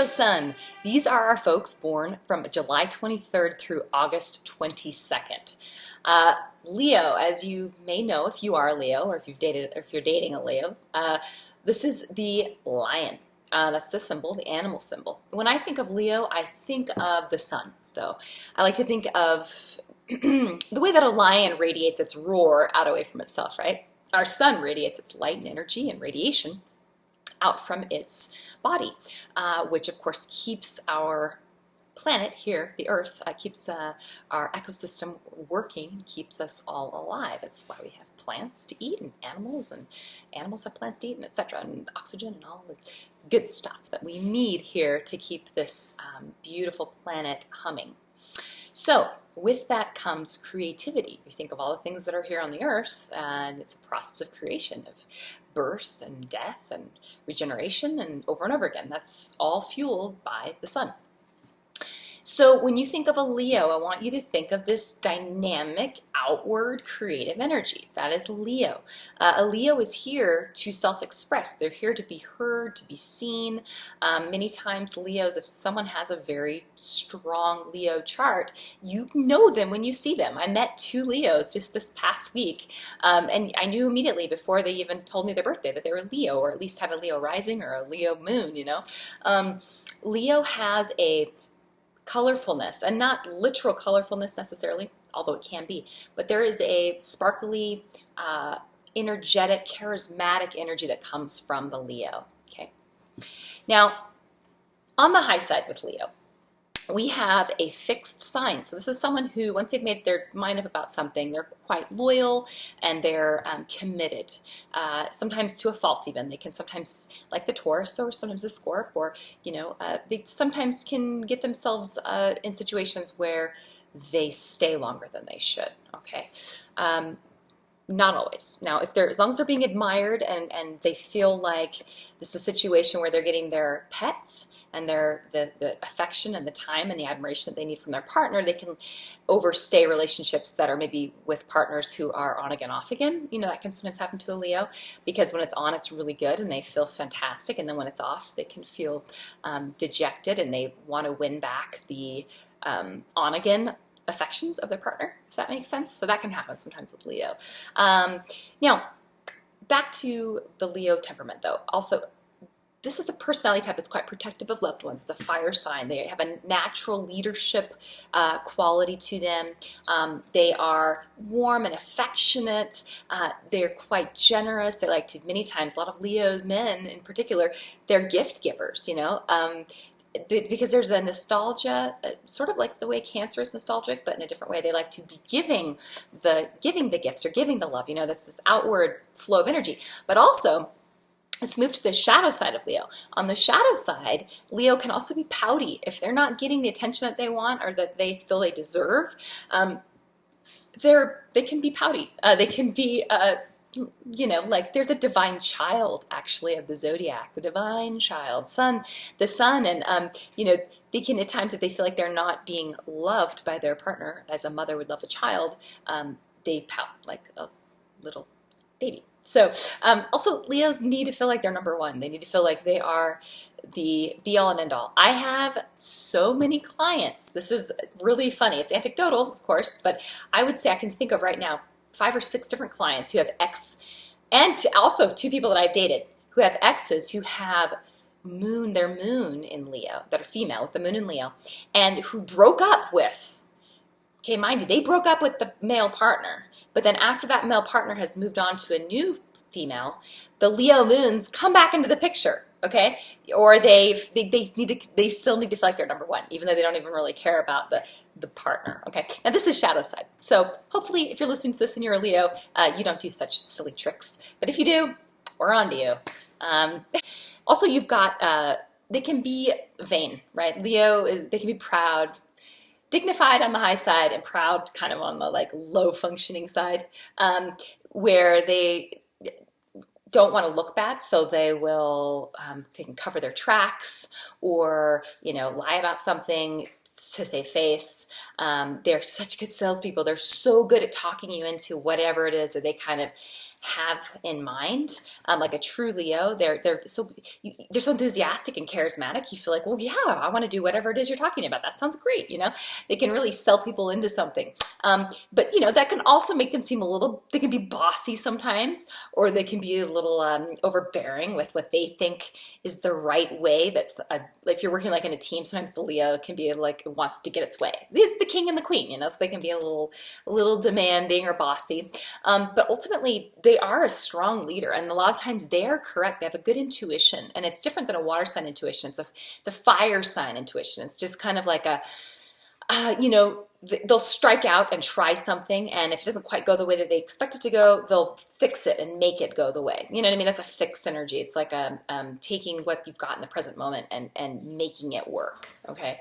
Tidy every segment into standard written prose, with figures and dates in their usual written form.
Sun. These are our folks born from July 23rd through August 22nd. Leo, as you may know if you are a Leo or if you've dated or if you're dating a Leo, this is the lion. That's the symbol, the animal symbol. When I think of Leo, I think of the sun, though. I like to think of the way that a lion radiates its roar out away from itself, right? Our sun radiates its light and energy and radiation out from its body, which of course keeps our planet here, the Earth, keeps our ecosystem working, keeps us all alive. It's why we have plants to eat and animals have plants to eat, and etc., and oxygen and all the good stuff that we need here to keep this beautiful planet humming. So with that comes creativity. You think of all the things that are here on the earth, and it's a process of creation, of birth and death and regeneration and over again. That's all fueled by the sun. So when you think of a Leo, I want you to think of this dynamic, outward, creative energy. That is Leo. A Leo is here to self-express. They're here to be heard, to be seen. Many times Leos, if someone has a very strong Leo chart, you know them when you see them. I met two Leos just this past week, and I knew immediately before they even told me their birthday that they were Leo, or at least had a Leo rising or a Leo moon, you know. Leo has a colorfulness, and not literal colorfulness necessarily, although it can be, but there is a sparkly, energetic, charismatic energy that comes from the Leo. Okay. Now, on the high side with Leo, we have a fixed sign. So this is someone who, once they've made their mind up about something, they're quite loyal and they're committed, sometimes to a fault even. They can sometimes, like the Taurus or sometimes the Scorp, or, you know, they sometimes can get themselves in situations where they stay longer than they should, okay? Not always. Now, if they're, as long as they're being admired and they feel like this is a situation where they're getting their pets and the affection and the time and the admiration that they need from their partner, they can overstay relationships that are maybe with partners who are on again, off again. You know, that can sometimes happen to a Leo, because when it's on, it's really good and they feel fantastic, and then when it's off, they can feel dejected and they want to win back the on again affections of their partner, if that makes sense. So that can happen sometimes with Leo. Now, back to the Leo temperament though. Also, this is a personality type that's quite protective of loved ones. It's a fire sign. They have a natural leadership quality to them. They are warm and affectionate. They're quite generous. They like to, many times, a lot of Leo's men in particular, they're gift givers, you know. Because there's a nostalgia, sort of like the way Cancer is nostalgic, but in a different way. They like to be giving the gifts or giving the love. You know, that's this outward flow of energy. But also, let's move to the shadow side of Leo. On the shadow side, Leo can also be pouty. If they're not getting the attention that they want or that they feel they deserve, they can be pouty. They can be you know, like they're the divine child, actually, of the zodiac, the divine child, the sun, and you know, they can, at times, if they feel like they're not being loved by their partner, as a mother would love a child, they pout like a little baby. So also, Leos need to feel like they're number one. They need to feel like they are the be-all and end-all. I have so many clients. This is really funny. It's anecdotal, of course, but I would say I can think of right now 5 or 6 different clients who have and also 2 people that I've dated who have exes who have their moon in Leo, that are female with the moon in Leo, and who broke up with, okay, mind you, they broke up with the male partner, but then after that male partner has moved on to a new female, the Leo moons come back into the picture, okay? Or they still need to feel like they're number one, even though they don't even really care about the partner, okay? Now this is shadow side. So hopefully if you're listening to this and you're a Leo, you don't do such silly tricks. But if you do, we're on to you. Also, you've got, they can be vain, right? They can be proud, dignified on the high side, and proud kind of on the like low functioning side, where they don't want to look bad, so they can cover their tracks, or, you know, lie about something to save face. They're such good salespeople. They're so good at talking you into whatever it is that they kind of have in mind. Like a true Leo, they're so enthusiastic and charismatic. You feel like, well, yeah, I want to do whatever it is you're talking about. That sounds great. They can really sell people into something. But that can also make them seem a little. They can be bossy sometimes, or they can be a little overbearing with what they think is the right way. If you're working like in a team, sometimes the Leo can be like wants to get its way. It's the king and the queen, so they can be a little demanding or bossy. But ultimately, they are a strong leader, and a lot of times they are correct. They have a good intuition, and it's different than a water sign intuition. It's a fire sign intuition. It's just kind of like they'll strike out and try something, and if it doesn't quite go the way that they expect it to go, they'll fix it and make it go the way. You know what I mean? That's a fixed energy. It's like taking what you've got in the present moment and making it work. Okay.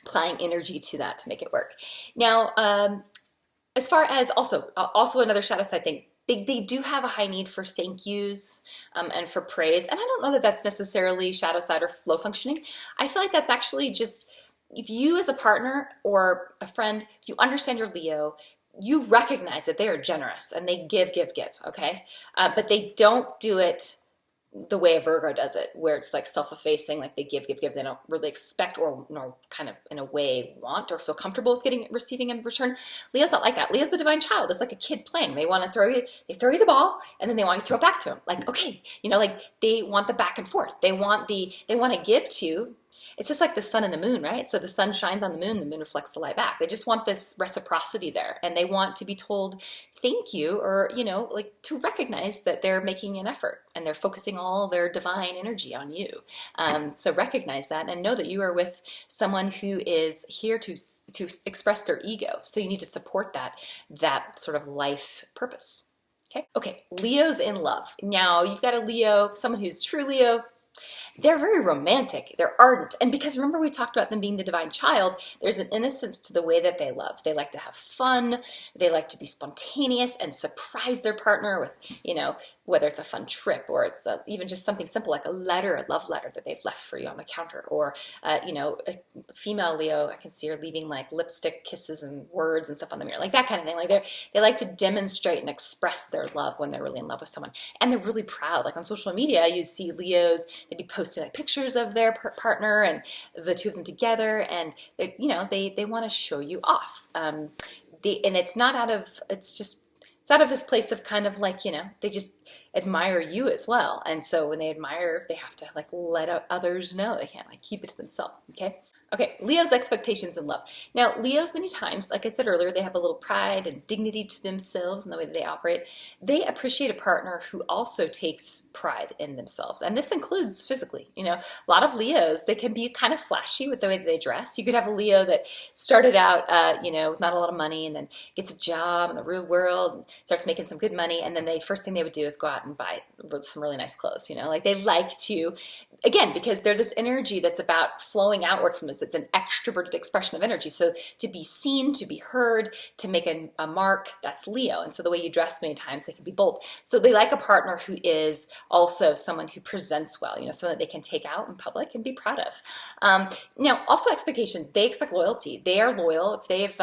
Applying energy to that to make it work. Now, as far as also another shadow side thing, they do have a high need for thank yous and for praise. And I don't know that that's necessarily shadow side or low functioning. I feel like that's actually just, if you as a partner or a friend, you understand your Leo, you recognize that they are generous and they give, okay? But they don't do it the way a Virgo does it, where it's like self-effacing, like they give. They don't really expect or nor kind of in a way want or feel comfortable with receiving in return. Leo's not like that. Leo's the divine child. It's like a kid playing. They want to throw you the ball, and then they want you to throw it back to them. Like, okay, like they want the back and forth. They want to give to. It's just like the sun and the moon, right? So the sun shines on the moon reflects the light back. They just want this reciprocity there, and they want to be told thank you, or like to recognize that they're making an effort and they're focusing all their divine energy on you. So recognize that and know that you are with someone who is here to express their ego. So you need to support that sort of life purpose. Okay, Leo's in love. Now you've got a Leo, someone who's true Leo. They're very romantic, they're ardent, and because remember we talked about them being the divine child, there's an innocence to the way that they love. They like to have fun, they like to be spontaneous and surprise their partner with, whether it's a fun trip or it's even just something simple like a love letter that they've left for you on the counter, or a female Leo, I can see her leaving like lipstick kisses and words and stuff on the mirror, like that kind of thing. Like they like to demonstrate and express their love when they're really in love with someone, and they're really proud. Like on social media, you see Leos, they'd be posting like pictures of their partner and the two of them together, and they want to show you off. And it's out of this place of kind of like, they just admire you as well. And so when they admire, they have to like let others know. They can't like keep it to themselves. Okay, Leo's expectations in love. Now, Leos many times, like I said earlier, they have a little pride and dignity to themselves in the way that they operate. They appreciate a partner who also takes pride in themselves. And this includes physically. A lot of Leos, they can be kind of flashy with the way that they dress. You could have a Leo that started out, with not a lot of money, and then gets a job in the real world, and starts making some good money, and then the first thing they would do is go out and buy some really nice clothes. Like they like to, again, because they're this energy that's about flowing outward from this. It's an extroverted expression of energy. So to be seen, to be heard, to make a mark, that's Leo. And so the way you dress many times, they can be bold. So they like a partner who is also someone who presents well, someone that they can take out in public and be proud of. Now, also expectations. They expect loyalty. They are loyal. If they've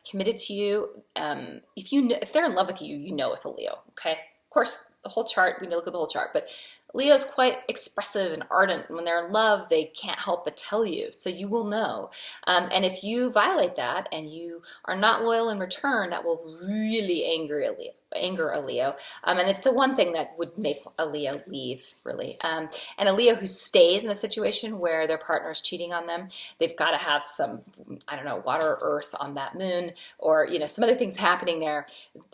committed to you, if they're in love with you, with a Leo, okay? Of course, the whole chart, we need to look at the whole chart, but Leo's quite expressive and ardent. When they're in love, they can't help but tell you, so you will know. And if you violate that and you are not loyal in return, that will really anger a Leo. And it's the one thing that would make a Leo leave, really. And a Leo who stays in a situation where their partner is cheating on them, they've got to have some, water or earth on that moon, or, some other things happening there,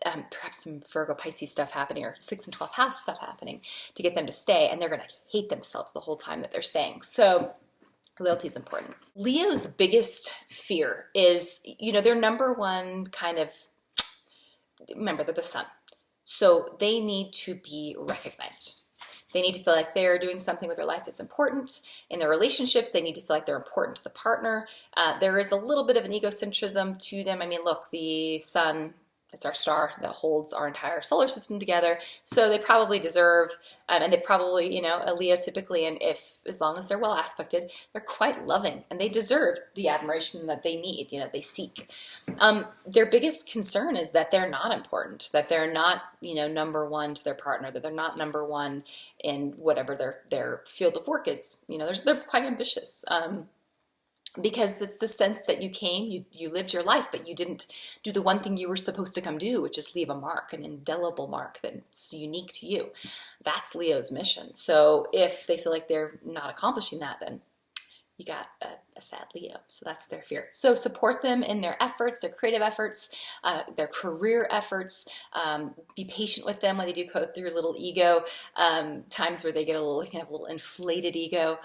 perhaps some Virgo Pisces stuff happening, or 6 and 12 house stuff happening to get them to stay, and they're going to hate themselves the whole time that they're staying. So loyalty is important. Leo's biggest fear is, their number one kind of, remember, they're the sun. So they need to be recognized. They need to feel like they're doing something with their life that's important. In their relationships, they need to feel like they're important to the partner. There is a little bit of an egocentrism to them. I mean, look, the sun It's our star that holds our entire solar system together. So they probably deserve, and they probably, a Leo typically, and if as long as they're well aspected, they're quite loving, and they deserve the admiration that they need, they seek. Their biggest concern is that they're not important, that they're not, number one to their partner, that they're not number one in whatever their field of work is. They're quite ambitious. Because it's the sense that you came, you lived your life, but you didn't do the one thing you were supposed to come do, which is leave a mark, an indelible mark that's unique to you. That's Leo's mission. So if they feel like they're not accomplishing that, then you got a sad Leo. So that's their fear. So support them in their efforts, their creative efforts, their career efforts. Be patient with them when they do go through a little ego, times where they get a little inflated ego.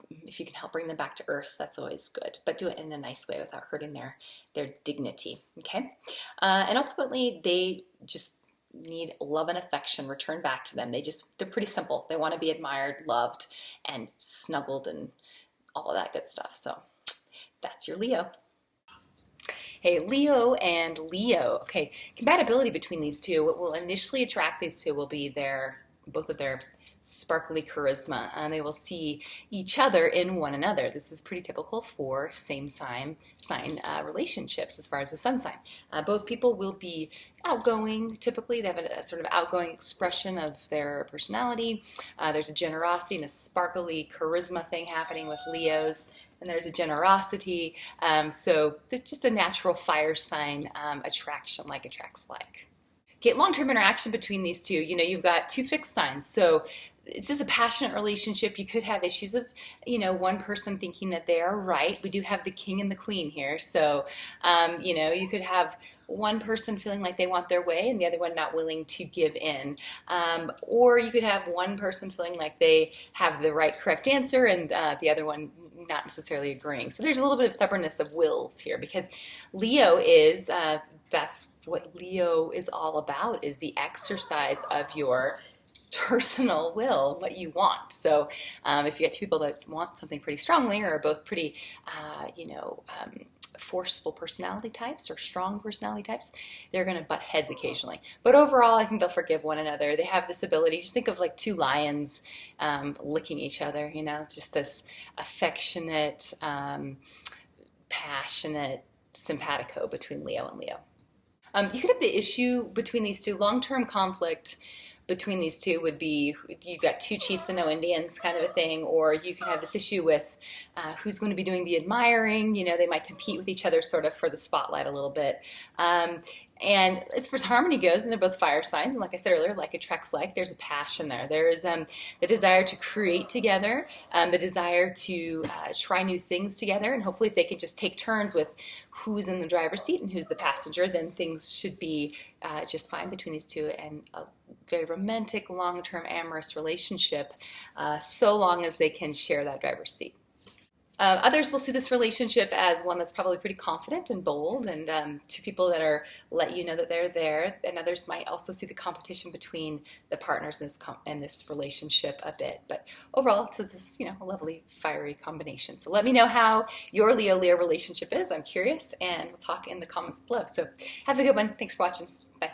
If you can help bring them back to earth, that's always good. But do it in a nice way without hurting their dignity. Okay, and ultimately they just need love and affection returned back to them. They're pretty simple. They want to be admired, loved, and snuggled, and all of that good stuff. So that's your Leo. Hey, Leo and Leo. Okay, compatibility between these two. What will initially attract these two will be both of their sparkly charisma, and they will see each other in one another. This is pretty typical for same sign relationships as far as the sun sign. Both people will be outgoing. Typically, they have a sort of outgoing expression of their personality. There's a generosity and a sparkly charisma thing happening with Leos, and there's a generosity. So it's just a natural fire sign attraction, like attracts like. Okay, long-term interaction between these two. You've got two fixed signs. So this is a passionate relationship. You could have issues of, one person thinking that they are right. We do have the king and the queen here. So, you could have one person feeling like they want their way and the other one not willing to give in. Or you could have one person feeling like they have the correct answer and the other one not necessarily agreeing. So there's a little bit of stubbornness of wills here, because Leo is, that's what Leo is all about, is the exercise of your personal will, what you want. So if you get two people that want something pretty strongly, or are both pretty, forceful personality types or strong personality types, they're going to butt heads occasionally. But overall, I think they'll forgive one another. They have this ability. Just think of like two lions licking each other, just this affectionate, passionate simpatico between Leo and Leo. You could have the issue between these two, long-term conflict between these two would be, you've got two chiefs and no Indians kind of a thing, or you could have this issue with who's going to be doing the admiring. They might compete with each other sort of for the spotlight a little bit. And as far as harmony goes, and they're both fire signs, and like I said earlier, like attracts like, there's a passion there. There is the desire to create together, the desire to try new things together, and hopefully if they can just take turns with who's in the driver's seat and who's the passenger, then things should be just fine between these two, and a very romantic, long-term, amorous relationship, so long as they can share that driver's seat. Others will see this relationship as one that's probably pretty confident and bold, and two people that are let you know that they're there. And others might also see the competition between the partners in this relationship a bit. But overall, it's this a lovely fiery combination. So let me know how your Leo-Leo relationship is. I'm curious, and we'll talk in the comments below. So have a good one. Thanks for watching. Bye.